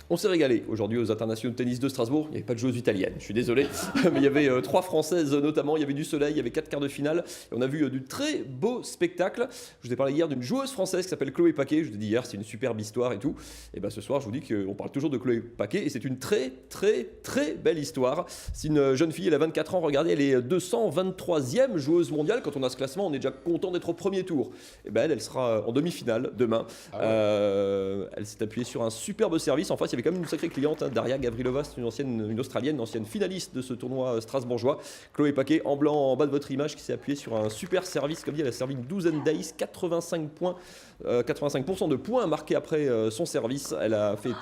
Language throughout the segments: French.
On s'est régalé aujourd'hui aux internationaux de tennis de Strasbourg. Il n'y avait pas de joueuses italiennes, je suis désolé, mais il y avait 3 françaises notamment. Il y avait du soleil, il y avait 4 quarts de finale. Et on a vu du très beau spectacle. Je vous ai parlé hier d'une joueuse française qui s'appelle Chloé Paquet. Je vous ai dit hier, c'est une superbe histoire et tout. Et bien ce soir, je vous dis qu'on parle toujours de Chloé Paquet et c'est une très belle histoire. C'est une jeune fille, elle a 24 ans. Regardez, elle est 223e joueuse mondiale. Quand on a ce classement, on est déjà content d'être au premier tour. Et ben elle sera en demi-finale demain. Ah ouais. Elle s'est appuyée sur un superbe service. En face, il y avait quand même une sacrée cliente, hein, Daria Gavrilova, c'est une Australienne, une ancienne finaliste de ce tournoi strasbourgeois. Chloé Paquet, en blanc en bas de votre image, qui s'est appuyée sur un super service. Comme dit, elle a servi une douzaine d'aces, 85 points, 85% de points marqués après son service. Elle a fait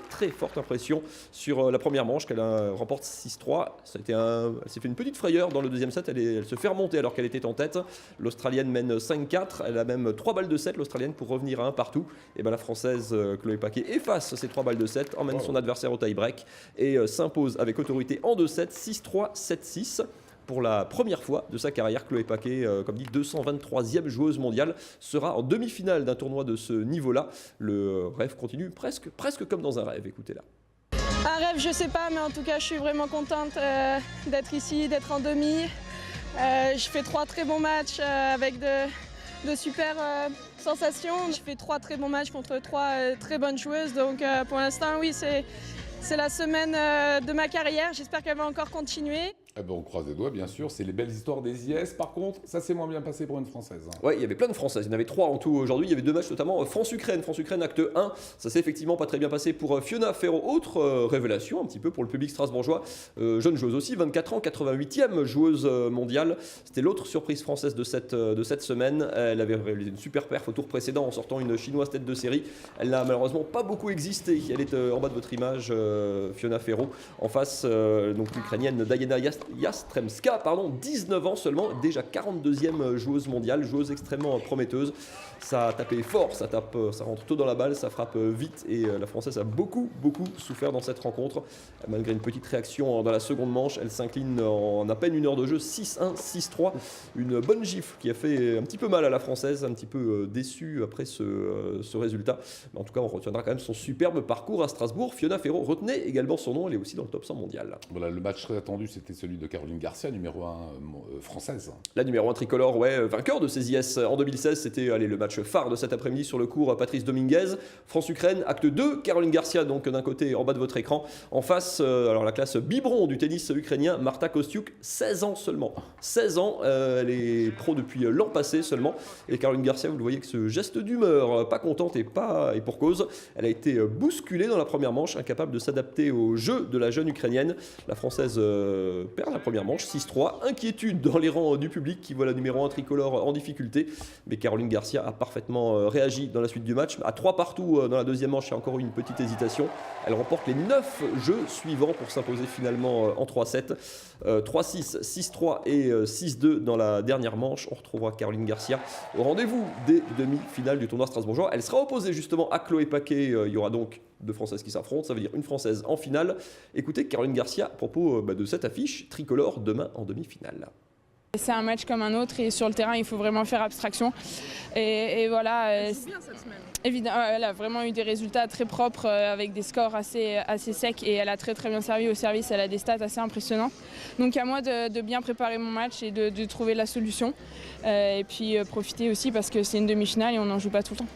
très forte impression sur la première manche qu'elle remporte 6-3. Elle s'est fait une petite frayeur dans le deuxième set. Elle se fait remonter alors qu'elle était en tête. L'Australienne mène 5-4. Elle a même 3 balles de 7, l'Australienne, pour revenir à un partout. Et ben la Française Chloé Paquet efface ces 3 balles de 7, emmène son adversaire au tie-break et s'impose avec autorité en 2-7, 6-3, 7-6. Pour la première fois de sa carrière, Chloé Paquet, comme dit, 223e joueuse mondiale, sera en demi-finale d'un tournoi de ce niveau-là. Le rêve continue presque comme dans un rêve. Écoutez-la. Un rêve, je sais pas, mais en tout cas, je suis vraiment contente d'être ici, d'être en demi. Je fais 3 très bons matchs avec de super sensations. Je fais 3 très bons matchs contre 3 très bonnes joueuses. Donc pour l'instant, oui, c'est la semaine de ma carrière. J'espère qu'elle va encore continuer. Eh ben on croise les doigts, bien sûr. C'est les belles histoires des IS. Par contre, ça s'est moins bien passé pour une Française. Ouais, il y avait plein de Françaises. Il y en avait 3 en tout aujourd'hui. Il y avait 2 matchs, notamment France-Ukraine. France-Ukraine, acte 1. Ça s'est effectivement pas très bien passé pour Fiona Ferro. Autre révélation, un petit peu pour le public strasbourgeois. Jeune joueuse aussi, 24 ans, 88e joueuse mondiale. C'était l'autre surprise française de cette semaine. Elle avait réalisé une super perf au tour précédent en sortant une chinoise tête de série. Elle n'a malheureusement pas beaucoup existé. Elle est en bas de votre image, Fiona Ferro. En face, donc l'Ukrainienne Diana Yastremska, 19 ans seulement, déjà 42e joueuse mondiale, joueuse extrêmement prometteuse. Ça a tapé fort, ça rentre tôt dans la balle, ça frappe vite et la Française a beaucoup souffert dans cette rencontre. Malgré une petite réaction dans la seconde manche, elle s'incline en à peine 1 heure de jeu, 6-1, 6-3. Une bonne gifle qui a fait un petit peu mal à la Française, un petit peu déçue après ce résultat. Mais en tout cas, on retiendra quand même son superbe parcours à Strasbourg. Fiona Ferro, retenez également son nom, elle est aussi dans le top 100 mondial. Voilà, le match très attendu, c'était celui de Caroline Garcia, numéro 1 française. La numéro 1 tricolore, ouais, vainqueur de ces IS en 2016, c'était le match phare de cet après-midi sur le court Patrice Dominguez. France-Ukraine, acte 2, Caroline Garcia, donc d'un côté en bas de votre écran. En face, alors la classe biberon du tennis ukrainien, Marta Kostiuk, 16 ans seulement. 16 ans, elle est pro depuis l'an passé seulement. Et Caroline Garcia, vous le voyez avec ce geste d'humeur, pas contente et pour cause. Elle a été bousculée dans la première manche, incapable de s'adapter au jeu de la jeune ukrainienne. La Française perd la première manche, 6-3. Inquiétude dans les rangs du public qui voit la numéro 1 tricolore en difficulté. Mais Caroline Garcia a parfaitement réagi dans la suite du match. À 3 partout dans la deuxième manche, il y a encore eu une petite hésitation. Elle remporte les 9 jeux suivants pour s'imposer finalement en 3-7. 3-6, 6-3 et 6-2 dans la dernière manche. On retrouvera Caroline Garcia au rendez-vous des demi-finales du tournoi strasbourgeois. Elle sera opposée justement à Chloé Paquet. Il y aura donc 2 Françaises qui s'affrontent, ça veut dire une Française en finale. Écoutez Caroline Garcia à propos de cette affiche tricolore demain en demi-finale. C'est un match comme un autre et sur le terrain, il faut vraiment faire abstraction. Et voilà. Elle joue bien cette semaine. Évidemment, elle a vraiment eu des résultats très propres avec des scores assez secs et elle a très bien servi au service. Elle a des stats assez impressionnants. Donc à moi de bien préparer mon match et de trouver la solution. Et puis profiter aussi parce que c'est une demi-finale et on n'en joue pas tout le temps.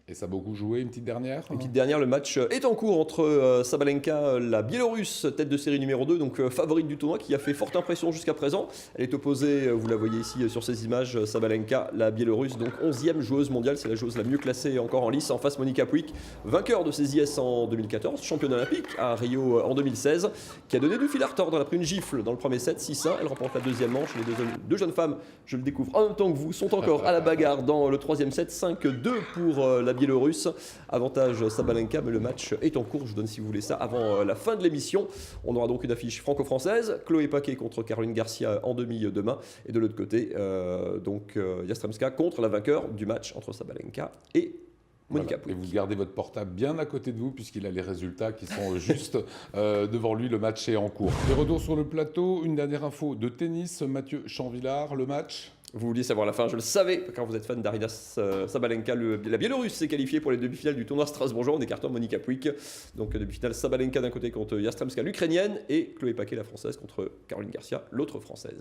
Et ça a beaucoup joué, une petite dernière. Une petite dernière, le match est en cours entre Sabalenka, la Biélorusse, tête de série numéro 2, donc favorite du tournoi, qui a fait forte impression jusqu'à présent. Elle est opposée, vous la voyez ici sur ces images, Sabalenka, la Biélorusse, donc 11e joueuse mondiale, c'est la joueuse la mieux classée encore en lice. En face, Monica Puig, vainqueur de ces IS en 2014, championne olympique à Rio en 2016, qui a donné du fil à retordre. Elle a pris une gifle dans le premier set, 6-1, elle remporte la deuxième manche. Les deux jeunes femmes, je le découvre en même temps que vous, sont encore à la bagarre dans le troisième set, 5-2 pour la Biélorusse. Avantage Sabalenka, mais le match est en cours. Je vous donne, si vous voulez ça, avant la fin de l'émission. On aura donc une affiche franco-française. Chloé Paquet contre Caroline Garcia en demi demain. Et de l'autre côté, Yastremska contre la vainqueur du match entre Sabalenka et Monica Puig. Et vous gardez votre portable bien à côté de vous puisqu'il a les résultats qui sont juste devant lui. Le match est en cours. Et retour sur le plateau, une dernière info de tennis. Mathieu Champvillard, le match. Vous vouliez savoir la fin, je le savais, car vous êtes fan d'Arina Sabalenka. La Biélorusse s'est qualifiée pour les demi-finales du tournoi strasbourgeois en écartant Monica Puig. Donc demi-finale Sabalenka d'un côté contre Yastremska l'Ukrainienne et Chloé Paquet la Française contre Caroline Garcia, l'autre Française.